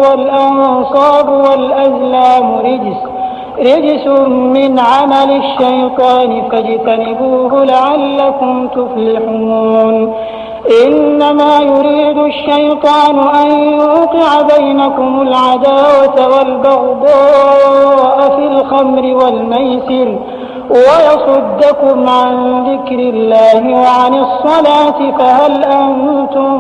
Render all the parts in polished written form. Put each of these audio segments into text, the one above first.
والأنصاب والأزلام رجس من عمل الشيطان فاجتنبوه لعلكم تفلحون. إنما يريد الشيطان أن يوقع بينكم العداوة والبغضاء في الخمر والميسر ويصدكم عن ذكر الله وعن الصلاة فهل أنتم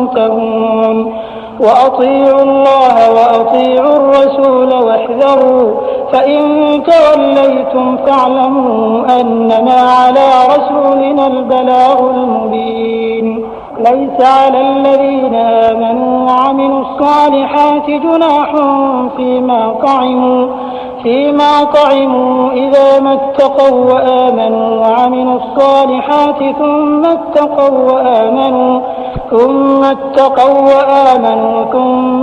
منتهون. وأطيعوا الله وأطيعوا الرسول واحذروا فإن توليتم فاعلموا أنما على رسولنا البلاغ المبين. ليس على الذين آمنوا وعملوا الصالحات جناح فيما طعموا إذا ما اتقوا وآمنوا وعملوا الصالحات ثم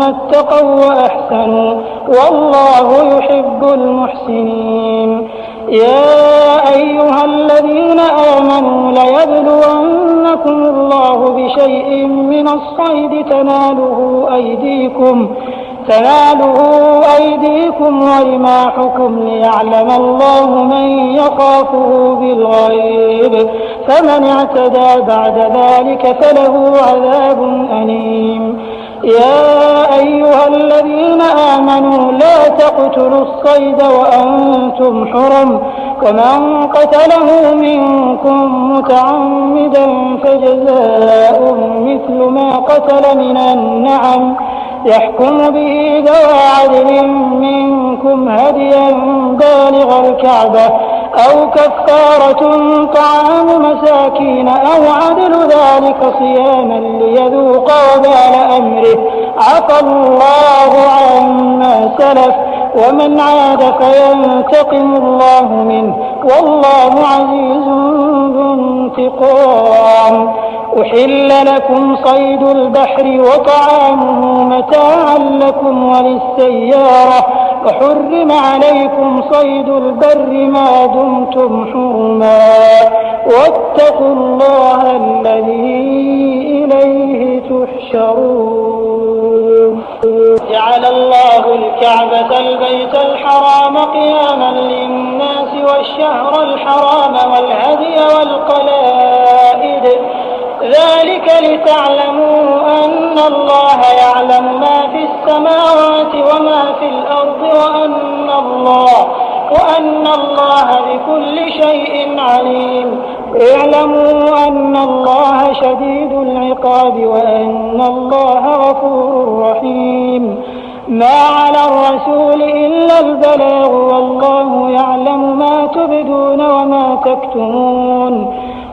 اتقوا وأحسنوا والله يحب المحسنين. يا أيها الذين آمنوا ليبلونكم الله بشيء من الصيد تناله أيديكم ورماحكم ليعلم الله من يخافه بالغيب فمن اعتدى بعد ذلك فله عذاب أليم. يا أيها الذين آمنوا لا تقتلوا الصيد وأنتم حرم ومن قتله منكم متعمدا فجزاء مثل ما قتل من النعم يحكم به ذوى عدل منكم هديا بالغ الكعبة أو كفارة طعام مساكين أو عدل ذلك صياما ليذوق وبال أمره عفى الله عما سلف ومن عاد فينتقم الله منه والله عزيز ذو انتقام. أحل لكم صيد البحر وطعامه متاعا لكم وللسيارة وحرم عليكم صيد البر ما دمتم حرما واتقوا الله الذي إليه تحشرون. جعل الله الكعبة البيت الحرام قياما للناس والشهر الحرام والهدي والقلائد ذلك لتعلموا أن الله يعلم ما في السماوات وما في الأرض وأن الله بكل شيء عليم. اعلموا أن الله شديد العقاب وأن الله غفور رحيم. ما على الرسول إلا البلاغ والله يعلم ما تبدون وما تكتمون.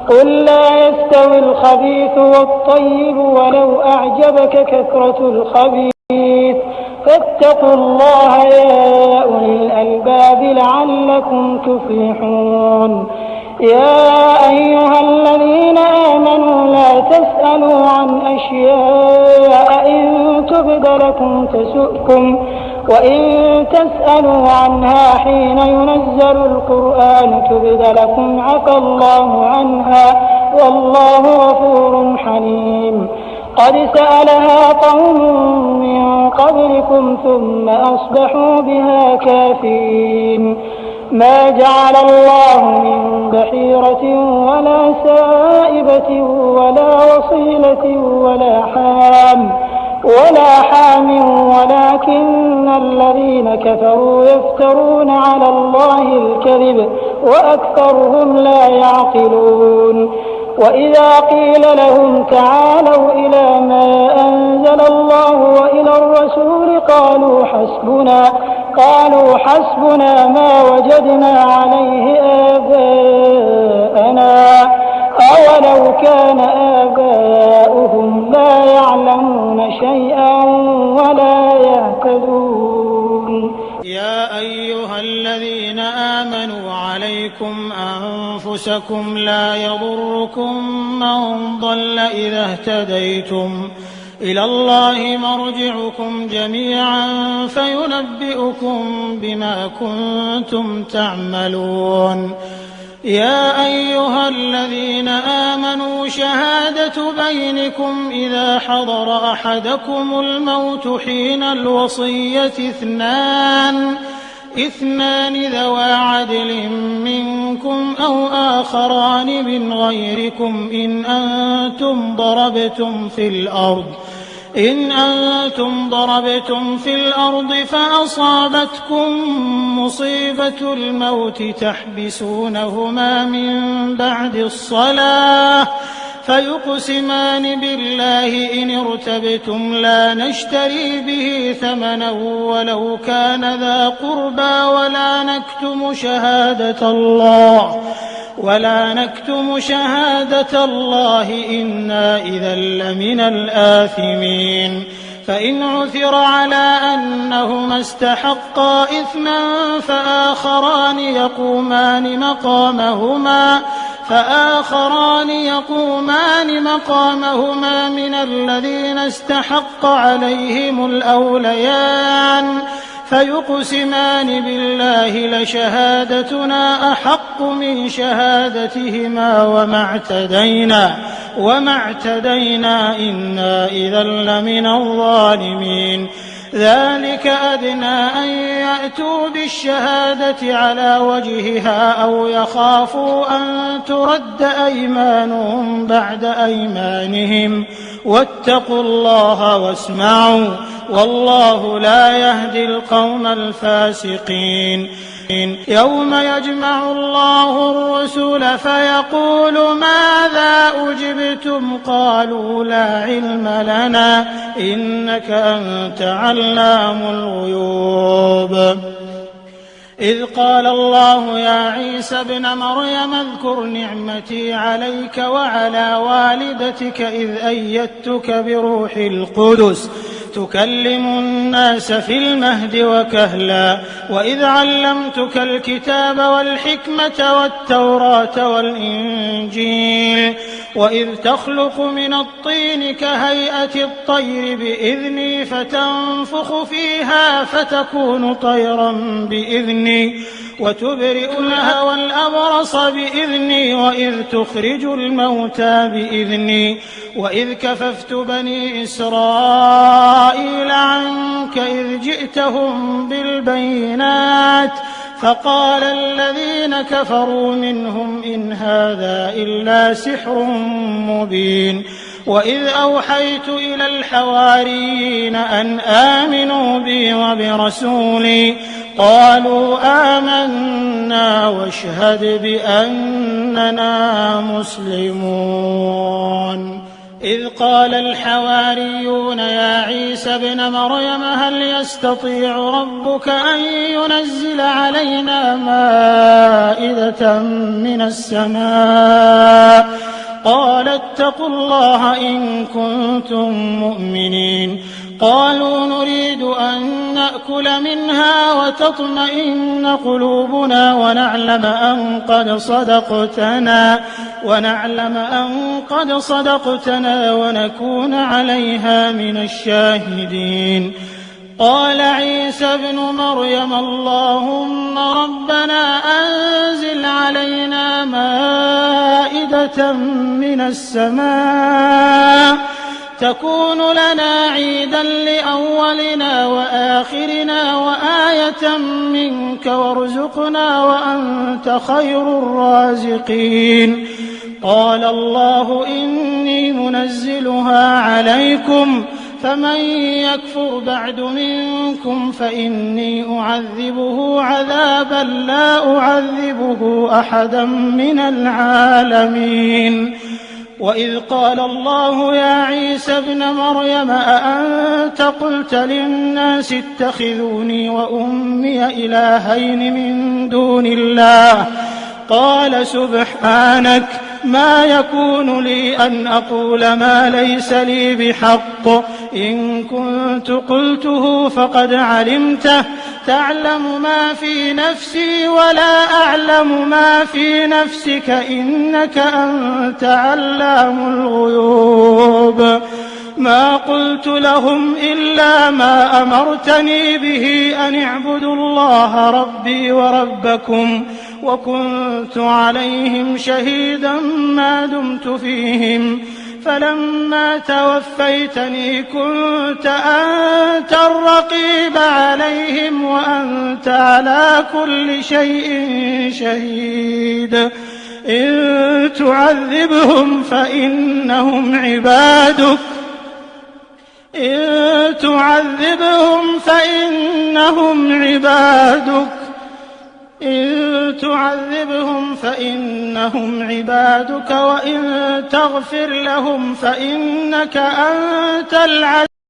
قل لا يستوي الخبيث والطيب ولو أعجبك كثرة الخبيث فاتقوا الله يا أولي الألباب لعلكم تفلحون. يا أيها الذين آمنوا لا تسألوا عن أشياء إن تبد لكم تسؤكم وإن تسألوا عنها حين ينزل القرآن تبد لكم عفى الله عنها والله غفور حليم. قد سألها قوم من قبلكم ثم أصبحوا بها كافرين. ما جعل الله من بحيرة ولا سائبة ولا وصيلة ولا حام ولكن الذين كفروا يفترون على الله الكذب وأكثرهم لا يعقلون. وإذا قيل لهم تعالوا إلى ما أنزل الله وإلى الرسول قالوا حسبنا ما وجدنا عليه آباءنا أولو كان آباؤهم لا يعلمون شيئا ولا يهتدون. يا أيها الذين آمنوا عليكم أنفسكم لا يضركم من ضل إذا اهتديتم إلى الله مرجعكم جميعا فينبئكم بما كنتم تعملون. يا أيها الذين آمنوا شهادة بينكم إذا حضر أحدكم الموت حين الوصية اثنان ذوى عدل منكم أو آخران من غيركم إن أنتم ضربتم في الأرض فأصابتكم مصيبة الموت تحبسونهما من بعد الصلاة فيقسمان بالله إن ارتبتم لا نشتري به ثمنا ولو كان ذا قربى ولا نكتم شهادة الله إنا إذا لمن الآثمين فإن عثر على أنهما استحقا إثما فآخران يقومان مقامهما من الذين استحق عليهم الأوليان فيقسمان بالله لشهادتنا أحق من شهادتهما وما اعتدينا إنا إذا لمن الظالمين ذلك أدنى أن يأتوا بالشهادة على وجهها أو يخافوا أن ترد أيمانهم بعد أيمانهم واتقوا الله واسمعوا والله لا يهدي القوم الفاسقين يوم يجمع الله الرسل فيقول ماذا أجبتم قالوا لا علم لنا إنك أنت علام الغيوب إذ قال الله يا عيسى ابن مريم اذكر نعمتي عليك وعلى والدتك إذ أيدتك بروح القدس تكلم الناس في المهد وكهلا وإذ علمتك الكتاب والحكمة والتوراة والإنجيل وإذ تخلق من الطين كهيئة الطير بإذني فتنفخ فيها فتكون طيرا بإذني وتبرئ الأكمه والأبرص بإذني وإذ تخرج الموتى بإذني وإذ كففت بني إسرائيل عنك إذ جئتهم بالبينات فقال الذين كفروا منهم إن هذا إلا سحر مبين وإذ أوحيت إلى الحواريين أن آمنوا بي وبرسولي قالوا آمنا واشهد بأننا مسلمون إذ قال الحواريون يا عيسى ابن مريم هل يستطيع ربك أن ينزل علينا مائدة من السماء قال اتقوا الله إن كنتم مؤمنين قالوا نريد أن نأكل منها وتطمئن قلوبنا ونعلم أن قد صدقتنا ونكون عليها من الشاهدين قال عيسى ابن مريم اللهم ربنا أنزل علينا مائدة من السماء تكون لنا عيدا لأولنا وآخرنا وآية منك وارزقنا وأنت خير الرازقين قال الله إني منزلها عليكم فمن يكفر بعد منكم فإني أعذبه عذابا لا أعذبه أحدا من العالمين وإذ قال الله يا عيسى ابن مريم أأنت قلت للناس اتخذوني وأمي إلهين من دون الله قال سبحانك ما يكون لي أن أقول ما ليس لي بحق إن كنت قلته فقد علمته تعلم ما في نفسي ولا أعلم ما في نفسك إنك أنت علام الغيوب ما قلت لهم إلا ما أمرتني به أن اعبدوا الله ربي وربكم وكنت عليهم شهيدا ما دمت فيهم فلما توفيتني كنت أنت الرقيب عليهم وأنت على كل شيء شهيد إن تعذبهم فإنهم عبادك وإن تغفر لهم فإنك أنت العزيز